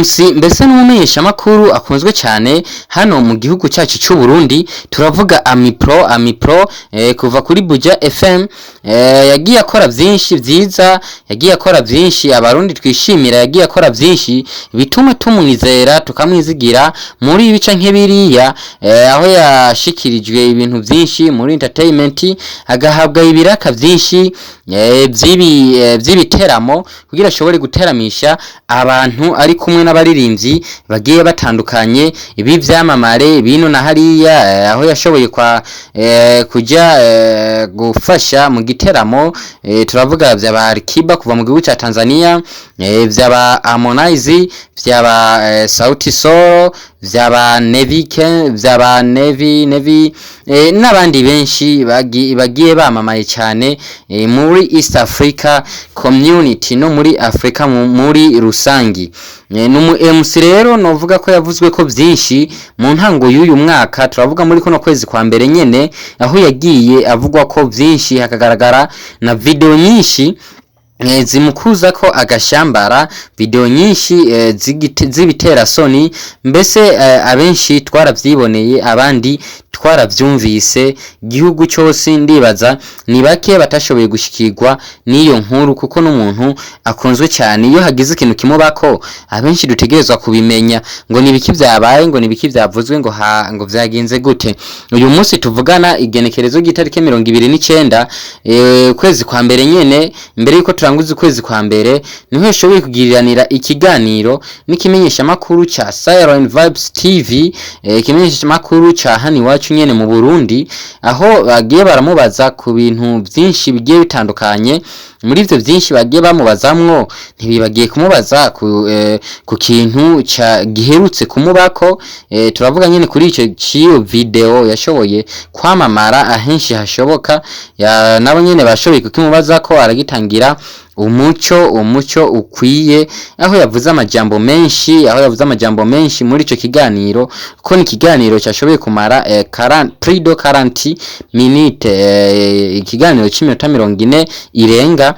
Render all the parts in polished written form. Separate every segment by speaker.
Speaker 1: MC mbese n'umumenyesha makuru akunzwe cyane hano mu gihugu cyacu cy'u Burundi. Turavuga Amipro kuva kuri Buja FM, yagiye akora byinshi byiza, yagiye akora byinshi abarundi twishimira, yagiye akora byinshi bituma tumunizera tukamwizigira muri ibice nk'ibiriya, aho yashikirijwe ibintu byinshi muri entertainment, agahabwa ibiraka byinshi by'ibiteramo kugira ashobore guteramisha abantu ari kumwe n'abaririmbyi bagiye batandukanye ibi byamamare bino na hariya, aho yashoboye kujya gufasha mu giteramo. Turavuga byaba Alikiba kuva mu gihugu cya Tanzania, byaba Harmonize, byaba Sauti Sol, byaba Nevi n'abandi benshi bagiye bamamaye cyane muri East Africa community no muri Afrika muri rusangi. Numu MC rero novuga ko yavuzwe ko byinshi mu ntango y'uyu mwaka, turavuga muri kuno kwezi kwa mbere nyene, aho yagiye avugwa ko byinshi hakagaragara na video nyinshi zimukuza ko agashambara, video nyinshi zibitera soni, mbese abenshi twaravyiboneye abandi twaravyumvise, gihugu cyose ndibaza ni bake batashoboye gushikirwa niyo nkuru, kuko n'umuntu akunzwe cyane. Iyo hagize ikintu kimubako abenshi dutegerezwa kubimenya, ngo nibiki byabaye, ngo nibiki byavuzwe, ngo vyagenze gute. Uyu munsi tuvugana igenekerezo gitarike 29 kwezi kwa mbere nyene, mbere yuko turanguza ukwezi kwa mbere, niho yashoboye kugiriranira ikiganiro n'ikimenyesha makuru cha Siren Vibes TV, ikimenyesha makuru cha hani wacu nyene mu Burundi, aho bagiye baramubaza ku bintu byinshi bigiye bitandukanye. Muri ivyo byinshi bagiye bamubazamwo, ntibibagiye kumubaza ku kintu giherutse kumubako. Turavuga nyene kuri ico video yashoboye kwamamara ahenshi hashoboka, nabo nyene bashoboye kukimubaza ko aragitangira umuco ukwiye, aho yavuze amajambo menshi muri ico kiganiro, ko ni kiganiro cyashoboye kumara 40 minutes, ikiganiro cy'iminota 40 irenga.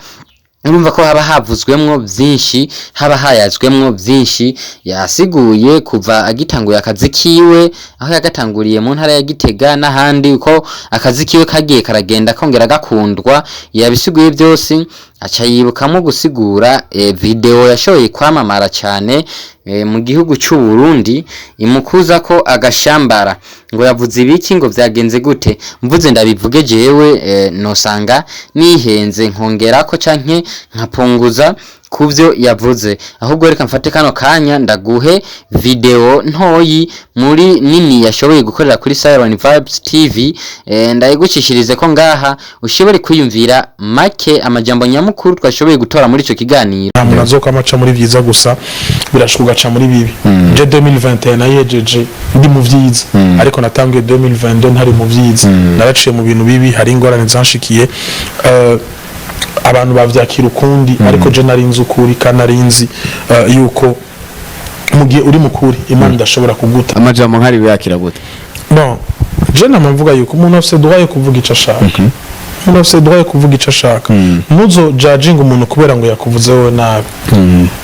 Speaker 1: Urumva ko haba havuzwemwo byinshi, haba hayazwemwo byinshi. Yasiguye kuva agitanguye akazi kiwe, aho yagatanguriye mu ntara ya Gitega n'ahandi, uko akazi kiwe kagiye karagenda kongera gakundwa, yabisiguye byose. Aca yibukamo gusigura video yashoboye kwamamara cyane mu gihugu cy'u Burundi, imukuza ko agashambara, ngo yavuze ibiki, ngo vyagenze gute. Mvuze ndabivuge jewe nosanga nihenze, nkongera ko canke nkapunguza kuvyo yavuze. Ahubwo reka mfate kano kanya ndaguhe video ntoyi muri nini yashoboye gukorera kuri Siren Vibes TV, ndayigucishirize ko ngaha ushobore kwiyumvira make amajambo nyamukuru twashoboye gutora muri ico kiganiro.
Speaker 2: Munazoka amaca muri vyiza gusa birashuka ca muri bibi. Je 2021 nayejeje ndi mu vyiza, ariko natangiye 2022 ntari mu vyiza, naraciye mu bintu bibi, hari ingorane zanshikiye, abantu bavyakira ukundi, ariko je narinzi ukuri kanarinzi yuko mu gihe uri mukuri Imana ndashobora kuguta.
Speaker 3: Amajambo nkari yakira gute?
Speaker 2: Bon, je namvuga yuko umuntu afise droit yo kuvuga ico ashaka. Umuntu afise droit yo kuvuga ico ashaka. Muzo judging umuntu kubera ngo yakuvuzeho nabi.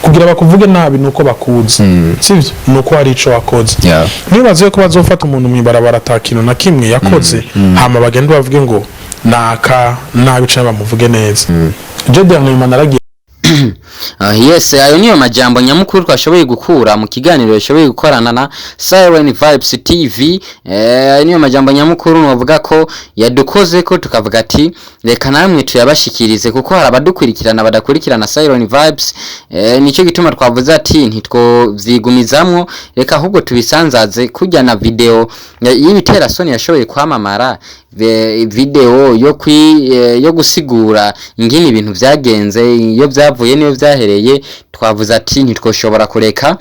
Speaker 2: Kugira bakuvuge nabi nuko bakuzi. Sivyo? Nuko hari ico wakoze. Nibaze ko bazofata umuntu mwibarabara atakintu na kimwe yakoze, hama bagenda bavuge ngo naka nabi cyangwa bamuvuge neza. Je dernièrement naragiye
Speaker 1: Yes, ayo niyo majambo nyamukuru twashoboye gukura mu kiganiro yashoboye gukorana na Siren Vibes TV. Niyo majambo nyamukuru novuga ko yadukoze ko tukavuga ati reka namwe tuyabashikirize, kuko hari abadukurikirana badakurikirana Siren Vibes. Nico gituma twavuze ati ntitwo vyigumizamwo, reka ahubwo tubisanzaze kujya na video y'ibitera soni yashoboye kwamamara, video yo gusigura ingini ibintu vyagenze, iyo byavuye niyo vyahereye. Twavuze ati ntitwoshobora kureka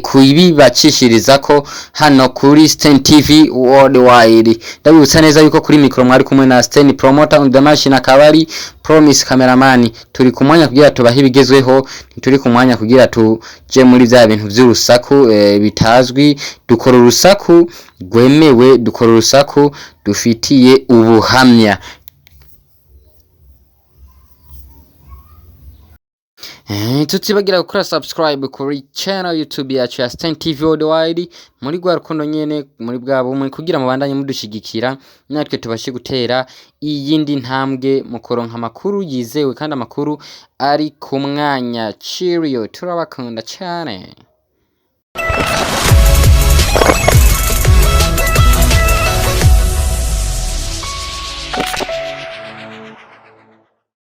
Speaker 1: kubibacishiriza ko hano kuri Sten TV Worldwide. Ndabibutsa neza yuko kuri micro mwari kumwe na Sten Promoter on the machine, akabari Promise cameraman. Turi kumwanya kugira tubahe ibigezweho, turi kumwanya kugira tuje muri bya bintu by'urusaku bitazwi. Dukora urusaku gwemewe, dukora urusaku dufitiye ubuhamya. tutibagira gukora subscribe kuri channel YouTube yacu ya Stein TV Worldwide muri gwa rukundo nyene muri bwa bumwe kugira mubandanye mudushigikira natwe tubashe gutera iyindi ntambwe mu koronka amakuru yizewe kandi amakuru ari ku mwanya. Cheerio, turabakunda cyane.